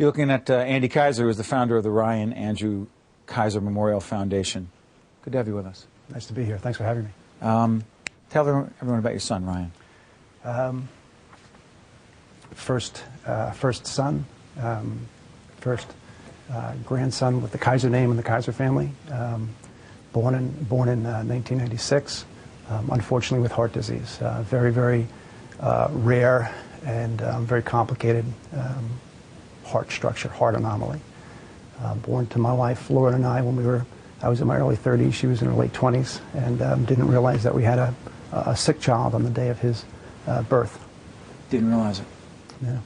You're looking at Andy Kaiser, who is the founder of the Ryan Andrew Kaiser Memorial Foundation. Good to have you with us. Nice to be here. Thanks for having me. Tell everyone about your son, Ryan. First son, first grandson with the Kaiser name in the Kaiser family. Born in 1996, unfortunately with heart disease. Very, very rare and very complicated heart structure, heart anomaly. Born to my wife, Laura, and I when I was in my early 30s, she was in her late 20s, and didn't realize that we had a sick child on the day of his birth. Didn't realize it. Yeah.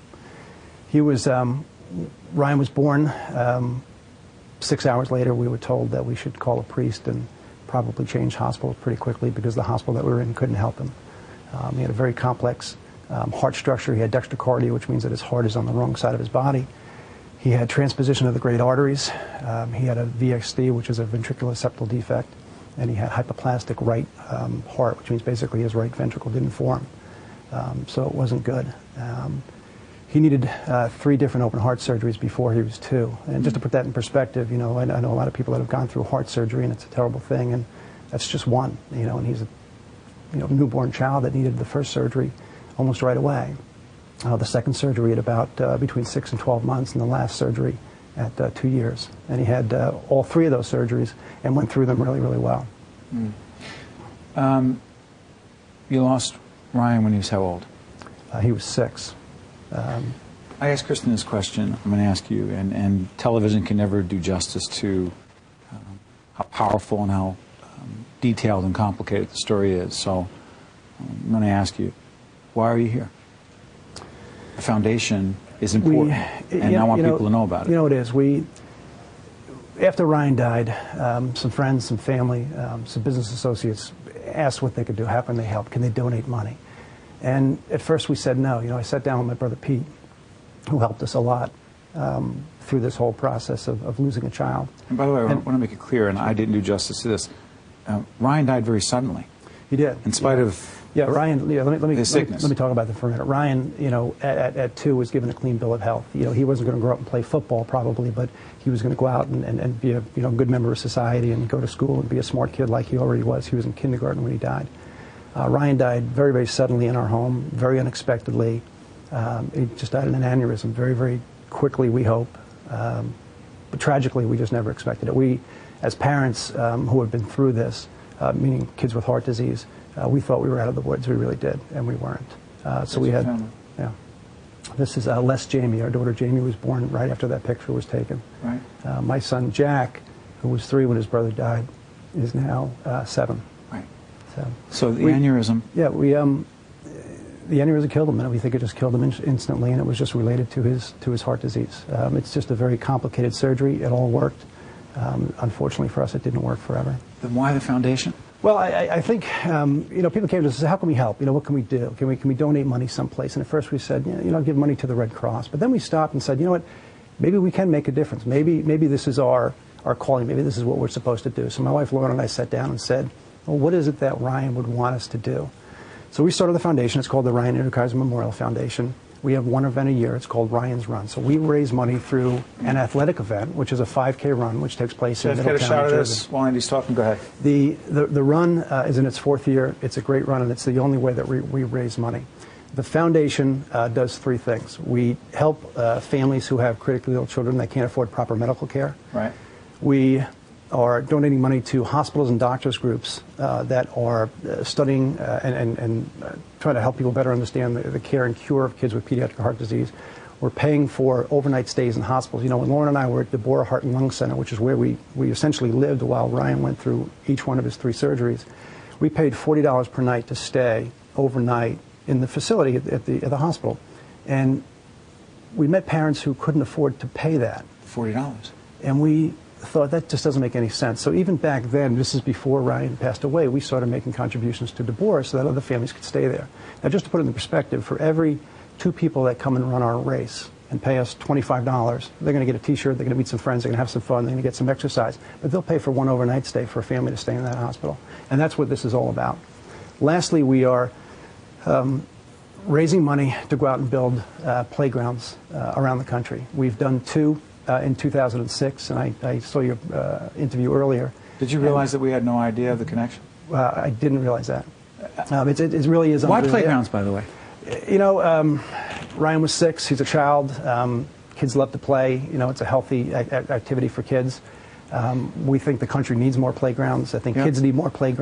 He was, Ryan was born. 6 hours later, we were told that we should call a priest and probably change hospitals pretty quickly because the hospital that we were in couldn't help him. He had a very complex heart structure. He had dextrocardia, which means that his heart is on the wrong side of his body. He had transposition of the great arteries. He had a VXD, which is a ventricular septal defect, and he had hypoplastic right heart, which means basically his right ventricle didn't form. So it wasn't good. He needed 3 different open heart surgeries before he was 2. And just to put that in perspective, you know, I know a lot of people that have gone through heart surgery, and it's a terrible thing, and that's just one, you know, and he's a newborn child that needed the first surgery almost right away. The second surgery at about between 6 and 12 months, and the last surgery at 2 years. And he had all 3 of those surgeries and went through them really, really well. You lost Ryan when he was how old? He was 6. I asked Kristen this question. I'm going to ask you, and television can never do justice to how powerful and how detailed and complicated the story is. So I'm going to ask you, why are you here? The foundation is important, and I want people to know about it. You know, it is. After Ryan died, some friends, some family, some business associates asked what they could do. How can they help? Can they donate money? And at first we said no. You know, I sat down with my brother Pete, who helped us a lot through this whole process of losing a child. And by the way, I want to make it clear, and I didn't do justice to this, Ryan died very suddenly. He did. In spite of Ryan, let me talk about that for a minute. Ryan, you know, at 2 was given a clean bill of health. You know, he wasn't going to grow up and play football probably, but he was going to go out and be a good member of society and go to school and be a smart kid like he already was. He was in kindergarten when he died. Ryan died very, very suddenly in our home, very unexpectedly. He just died in an aneurysm very, very quickly, we hope. But tragically, we just never expected it. We, as parents who have been through this, meaning kids with heart disease, we thought we were out of the woods. We really did, and we weren't. So we had, yeah. This is Les Jamie. Our daughter Jamie was born right after that picture was taken. Right. My son Jack, who was 3 when his brother died, is now 7. Right. So the aneurysm. Yeah, the aneurysm killed him, and we think it just killed him instantly, and it was just related to his heart disease. It's just a very complicated surgery. It all worked. Unfortunately for us, it didn't work forever. Then why the foundation? Well, I think, people came to us and said, how can we help? You know, what can we do? Can we donate money someplace? And at first we said, give money to the Red Cross. But then we stopped and said, you know what, maybe we can make a difference. Maybe this is our calling. Maybe this is what we're supposed to do. So my wife Lauren and I sat down and said, well, what is it that Ryan would want us to do? So we started the foundation. It's called the Ryan Andrew Kaiser Memorial Foundation. We have one event a year. It's called Ryan's Run. So we raise money through an athletic event, which is a 5K run, which takes place in Middletown, Let's get a shot of this while Andy's talking. Go ahead. The run is in its 4th year. It's a great run, and it's the only way that we raise money. The foundation does 3 things. We help families who have critically ill children that can't afford proper medical care. Right. We are donating money to hospitals and doctors groups that are studying and trying to help people better understand the care and cure of kids with pediatric heart disease. We're paying for overnight stays in hospitals. You know, when Lauren and I were at the Deborah Heart and Lung Center, which is where we essentially lived while Ryan went through each one of his 3 surgeries, we paid $40 per night to stay overnight in the facility at the hospital. And we met parents who couldn't afford to pay that. $40. And we thought that just doesn't make any sense. So even back then, this is before Ryan passed away, we started making contributions to Deborah so that other families could stay there. Now, just to put it in perspective, for every 2 people that come and run our race and pay us $25, they're going to get a T-shirt, they're going to meet some friends, they're going to have some fun, they're going to get some exercise, but they'll pay for 1 overnight stay for a family to stay in that hospital. And that's what this is all about. Lastly, we are raising money to go out and build playgrounds around the country. We've done 2 in 2006, and I saw your interview earlier. Did you realize that we had no idea of the connection? I didn't realize that. It really is. Why playgrounds, by the way? You know, Ryan was 6. He's a child. Kids love to play. You know, it's a healthy activity for kids. We think the country needs more playgrounds. I think kids need more play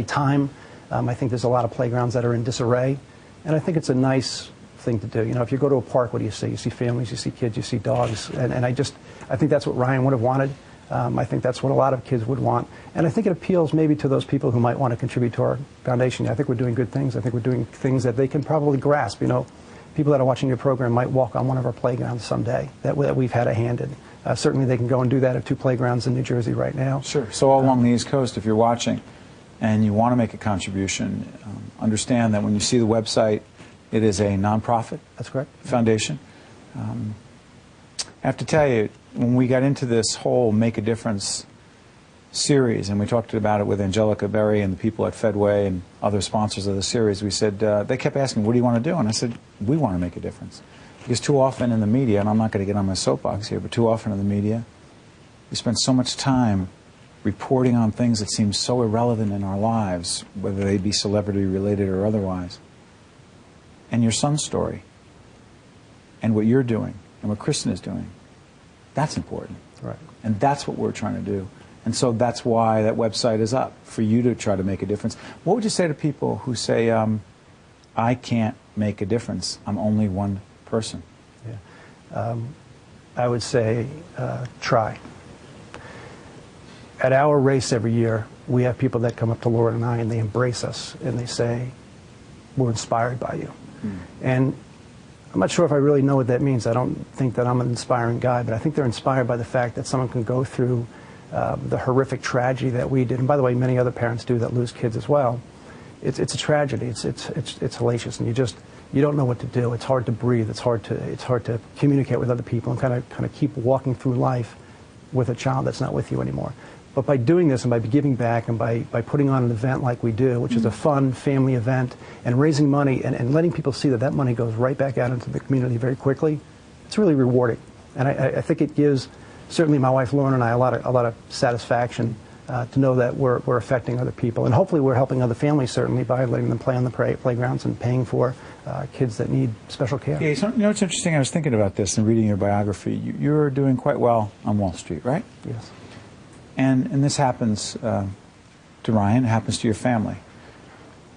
time. I think there's a lot of playgrounds that are in disarray, and I think it's a nice thing to do. You know, if you go to a park, what do you see? You see families, you see kids, you see dogs, and I think that's what Ryan would have wanted. I think that's what a lot of kids would want, and I think it appeals maybe to those people who might want to contribute to our foundation. I think we're doing good things. I think we're doing things that they can probably grasp. You know, people that are watching your program might walk on one of our playgrounds someday that we've had a hand in. Certainly they can go and do that at 2 playgrounds in New Jersey right now. Sure. So all along the East Coast, if you're watching and you want to make a contribution, understand that when you see the website, it is a nonprofit. That's correct. Foundation. I have to tell you, when we got into this whole Make a Difference series, and we talked about it with Angelica Berry and the people at Fedway and other sponsors of the series, we said, they kept asking, what do you want to do? And I said, we want to make a difference. Because too often in the media, and I'm not going to get on my soapbox here, but too often in the media, we spend so much time reporting on things that seem so irrelevant in our lives, whether they be celebrity related or otherwise. And your son's story, and what you're doing, and what Kristen is doing, that's important. Right. And that's what we're trying to do. And so that's why that website is up, for you to try to make a difference. What would you say to people who say, I can't make a difference, I'm only one person? Yeah. I would say try. At our race every year, we have people that come up to Laura and I, and they embrace us, and they say, we're inspired by you. And I'm not sure if I really know what that means. I don't think that I'm an inspiring guy, but I think they're inspired by the fact that someone can go through the horrific tragedy that we did, and by the way, many other parents do that lose kids as well. It's a tragedy. It's hellacious, and you don't know what to do. It's hard to breathe. It's hard to communicate with other people and kind of keep walking through life with a child that's not with you anymore. But by doing this and by giving back and by putting on an event like we do, which is a fun family event, and raising money and letting people see that that money goes right back out into the community very quickly, it's really rewarding. And I think it gives certainly my wife Lauren and I a lot of satisfaction to know that we're affecting other people. And hopefully we're helping other families, certainly, by letting them play on the playgrounds and paying for kids that need special care. Yeah, so, you know, it's interesting. I was thinking about this and reading your biography. You're doing quite well on Wall Street, right? Yes. And this happens to Ryan, it happens to your family.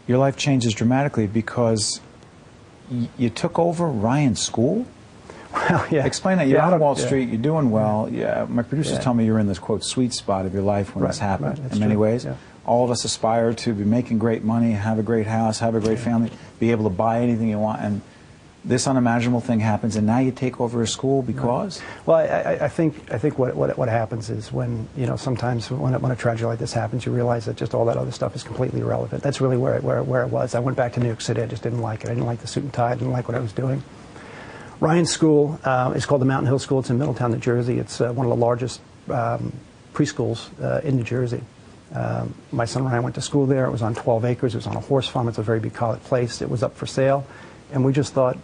Your life changes dramatically because you took over Ryan's school? Well, yeah. Explain that. You're out of Wall Street, you're doing well. Yeah, my producers tell me you're in this, quote, sweet spot of your life when this happened, in many ways. Yeah. All of us aspire to be making great money, have a great house, have a great family, be able to buy anything you want. And this unimaginable thing happens, and now you take over a school because? Well, I think what happens is when, you know, sometimes when a tragedy like this happens, you realize that just all that other stuff is completely irrelevant. That's really where it was. I went back to New York City. I just didn't like it. I didn't like the suit and tie. I didn't like what I was doing. Ryan's school is called the Mountain Hill School. It's in Middletown, New Jersey. It's one of the largest preschools in New Jersey. My son Ryan went to school there. It was on 12 acres. It was on a horse farm. It's a very bucolic place. It was up for sale, and we just thought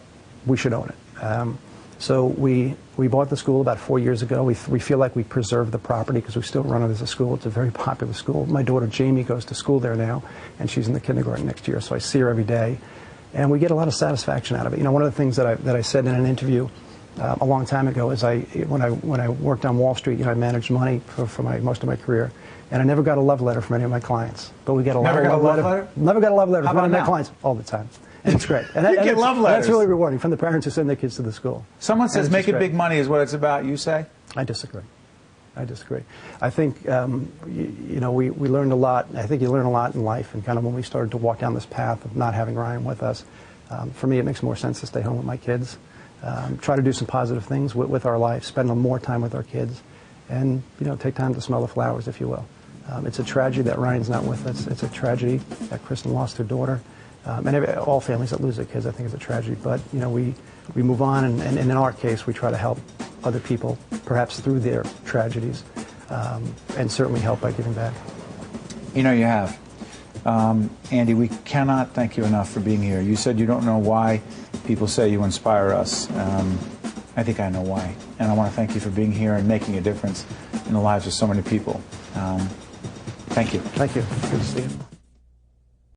we should own it. So we bought the school about 4 years ago. We feel like we preserved the property because we still run it as a school. It's a very popular school. My daughter Jamie goes to school there now, and she's in the kindergarten next year, so I see her every day. And we get a lot of satisfaction out of it. You know, one of the things that I said in an interview a long time ago is when I worked on Wall Street, you know, I managed money for most of my career, and I never got a love letter from any of my clients. But we get a never lot of love letter. Never got a love letter How from any of about my now? clients all the time. And it's great. And You get love letters. That's really rewarding from the parents who send their kids to the school. Someone says making big money is what it's about, you say? I disagree. I think, you know, we learned a lot. I think you learn a lot in life, and kind of when we started to walk down this path of not having Ryan with us, for me it makes more sense to stay home with my kids, try to do some positive things with our life, spend more time with our kids, and, you know, take time to smell the flowers, if you will. It's a tragedy that Ryan's not with us. It's a tragedy that Kristen lost her daughter. And all families that lose their kids, I think, is a tragedy. But, you know, we move on, and in our case, we try to help other people, perhaps through their tragedies, and certainly help by giving back. You know, you have. Andy, we cannot thank you enough for being here. You said you don't know why people say you inspire us. I think I know why. And I want to thank you for being here and making a difference in the lives of so many people. Thank you. Thank you. Good to see you.